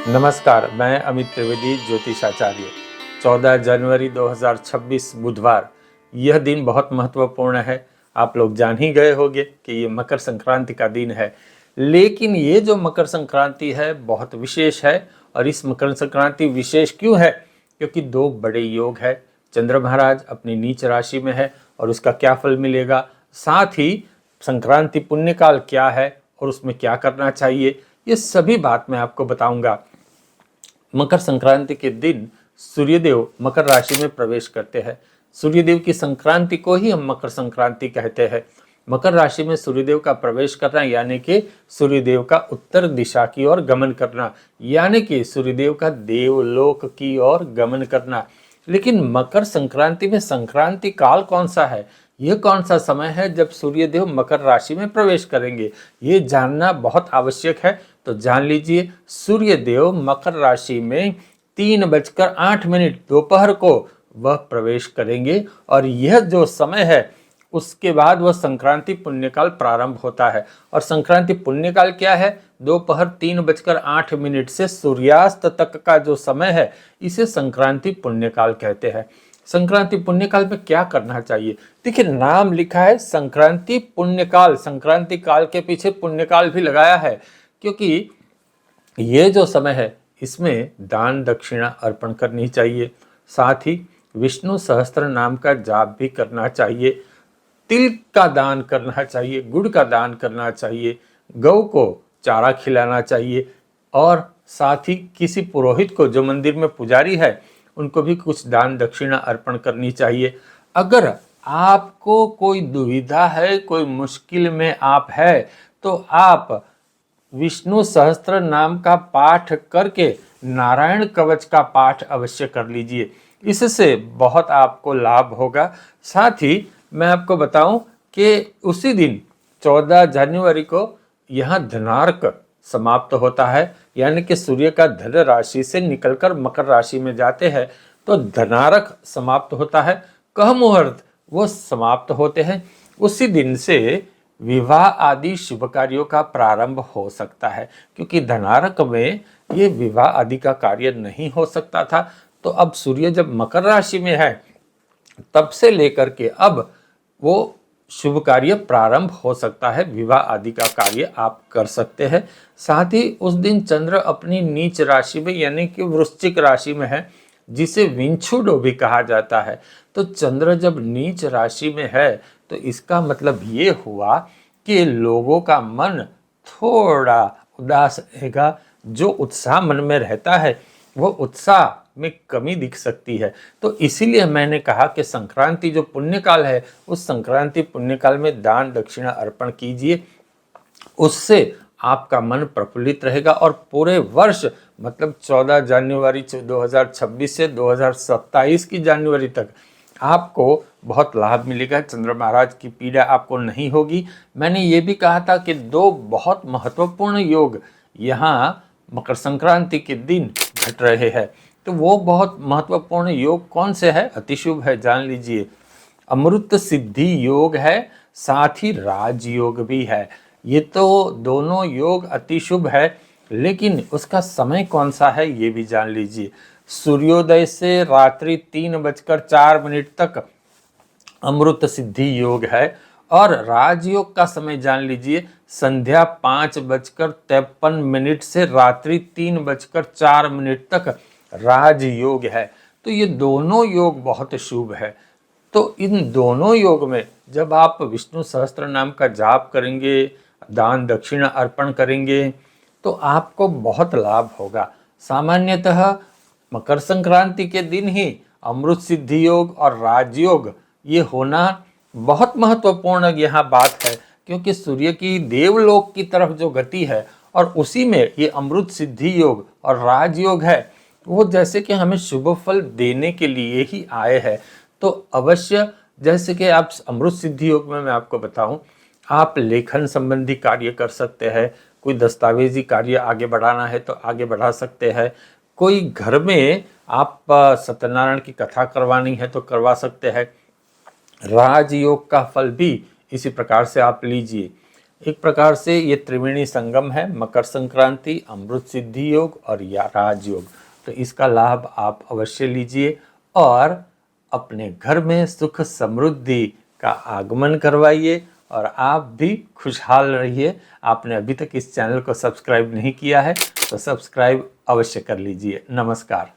नमस्कार, मैं अमित त्रिवेदी, ज्योतिषाचार्य। 14 जनवरी 2026 बुधवार। यह दिन बहुत महत्वपूर्ण है। आप लोग जान ही गए होंगे कि ये मकर संक्रांति का दिन है। लेकिन ये जो मकर संक्रांति है बहुत विशेष है। और इस मकर संक्रांति विशेष क्यों है? क्योंकि दो बड़े योग है। चंद्र महाराज अपनी नीच राशि में है और उसका क्या फल मिलेगा, साथ ही संक्रांति पुण्यकाल क्या है और उसमें क्या करना चाहिए, ये सभी बात मैं आपको बताऊंगा। मकर संक्रांति के दिन सूर्यदेव मकर राशि में प्रवेश करते हैं। सूर्यदेव की संक्रांति को ही हम मकर संक्रांति कहते हैं। मकर राशि में सूर्यदेव का प्रवेश करना यानी कि सूर्यदेव का उत्तर दिशा की ओर गमन करना, यानी कि सूर्यदेव का देवलोक की ओर गमन करना। लेकिन मकर संक्रांति में संक्रांति काल कौन सा है, यह कौन सा समय है जब सूर्यदेव मकर राशि में प्रवेश करेंगे, ये जानना बहुत आवश्यक है। तो जान लीजिए, सूर्यदेव मकर राशि में 3:08 दोपहर को वह प्रवेश करेंगे और यह जो समय है उसके बाद वह संक्रांति पुण्यकाल प्रारंभ होता है। और संक्रांति पुण्यकाल क्या है? दोपहर 3:08 से सूर्यास्त तक का जो समय है इसे संक्रांति पुण्यकाल कहते हैं। संक्रांति पुण्यकाल में क्या करना चाहिए? देखिए, नाम लिखा है संक्रांति पुण्यकाल, संक्रांति काल के पीछे पुण्यकाल भी लगाया है, क्योंकि ये जो समय है इसमें दान दक्षिणा अर्पण करनी चाहिए। साथ ही विष्णु सहस्त्र नाम का जाप भी करना चाहिए, तिल का दान करना चाहिए, गुड़ का दान करना चाहिए, गौ को चारा खिलाना चाहिए और साथ ही किसी पुरोहित को, जो मंदिर में पुजारी है, उनको भी कुछ दान दक्षिणा अर्पण करनी चाहिए। अगर आपको कोई दुविधा है, कोई मुश्किल में आप है, तो आप विष्णु सहस्त्र नाम का पाठ करके नारायण कवच का पाठ अवश्य कर लीजिए, इससे बहुत आपको लाभ होगा। साथ ही मैं आपको बताऊं कि उसी दिन 14 जनवरी को यहाँ धनार्क समाप्त होता है, यानी कि सूर्य का धन राशि से निकलकर मकर राशि में जाते हैं तो धनार्क समाप्त होता है। कह मुहूर्त वो समाप्त होते हैं। उसी दिन से विवाह आदि शुभ कार्यों का प्रारंभ हो सकता है, क्योंकि धनार्क में ये विवाह आदि का कार्य नहीं हो सकता था। तो अब सूर्य जब मकर राशि में है तब से लेकर के अब वो शुभ कार्य प्रारंभ हो सकता है, विवाह आदि का कार्य आप कर सकते हैं। साथ ही उस दिन चंद्र अपनी नीच राशि में यानी कि वृश्चिक राशि में है, जिसे विंछुडो भी कहा जाता है। तो चंद्र जब नीच राशि में है तो इसका मतलब ये हुआ कि लोगों का मन थोड़ा उदास रहेगा। जो उत्साह मन में रहता है वो उत्साह में कमी दिख सकती है। तो इसीलिए मैंने कहा कि संक्रांति जो पुण्यकाल है उस संक्रांति पुण्यकाल में दान दक्षिणा अर्पण कीजिए, उससे आपका मन प्रफुल्लित रहेगा और पूरे वर्ष मतलब 14 जनवरी 2026 से 2027 की जनवरी तक आपको बहुत लाभ मिलेगा। चंद्र महाराज की पीड़ा आपको नहीं होगी। मैंने ये भी कहा था कि दो बहुत महत्वपूर्ण योग यहाँ मकर संक्रांति के दिन घट रहे हैं। तो वो बहुत महत्वपूर्ण योग कौन से है, अतिशुभ है, जान लीजिए। अमृत सिद्धि योग है, साथ ही राजयोग भी है। ये तो दोनों योग अति शुभ है, लेकिन उसका समय कौन सा है ये भी जान लीजिए। सूर्योदय से रात्रि 3:04 तक अमृत सिद्धि योग है और राजयोग का समय जान लीजिए, संध्या 5:53 से रात्रि 3:04 तक राजयोग है। तो ये दोनों योग बहुत शुभ है। तो इन दोनों योग में जब आप विष्णु सहस्त्र नाम का जाप करेंगे, दान दक्षिणा अर्पण करेंगे, तो आपको बहुत लाभ होगा। सामान्यतः मकर संक्रांति के दिन ही अमृत सिद्धि योग और राजयोग ये होना बहुत महत्वपूर्ण यहाँ बात है, क्योंकि सूर्य की देवलोक की तरफ जो गति है और उसी में ये अमृत सिद्धि योग और राजयोग है, वो जैसे कि हमें शुभ फल देने के लिए ही आए हैं। तो अवश्य, जैसे कि आप अमृत सिद्धि योग में मैं आपको बताऊं, आप लेखन संबंधी कार्य कर सकते हैं, कोई दस्तावेजी कार्य आगे बढ़ाना है तो आगे बढ़ा सकते हैं, कोई घर में आप सत्यनारायण की कथा करवानी है तो करवा सकते हैं। राजयोग का फल भी इसी प्रकार से आप लीजिए। एक प्रकार से ये त्रिवेणी संगम है, मकर संक्रांति, अमृत सिद्धि योग और या राजयोग। तो इसका लाभ आप अवश्य लीजिए और अपने घर में सुख समृद्धि का आगमन करवाइए और आप भी खुशहाल रहिए। आपने अभी तक इस चैनल को सब्सक्राइब नहीं किया है तो सब्सक्राइब अवश्य कर लीजिए। नमस्कार।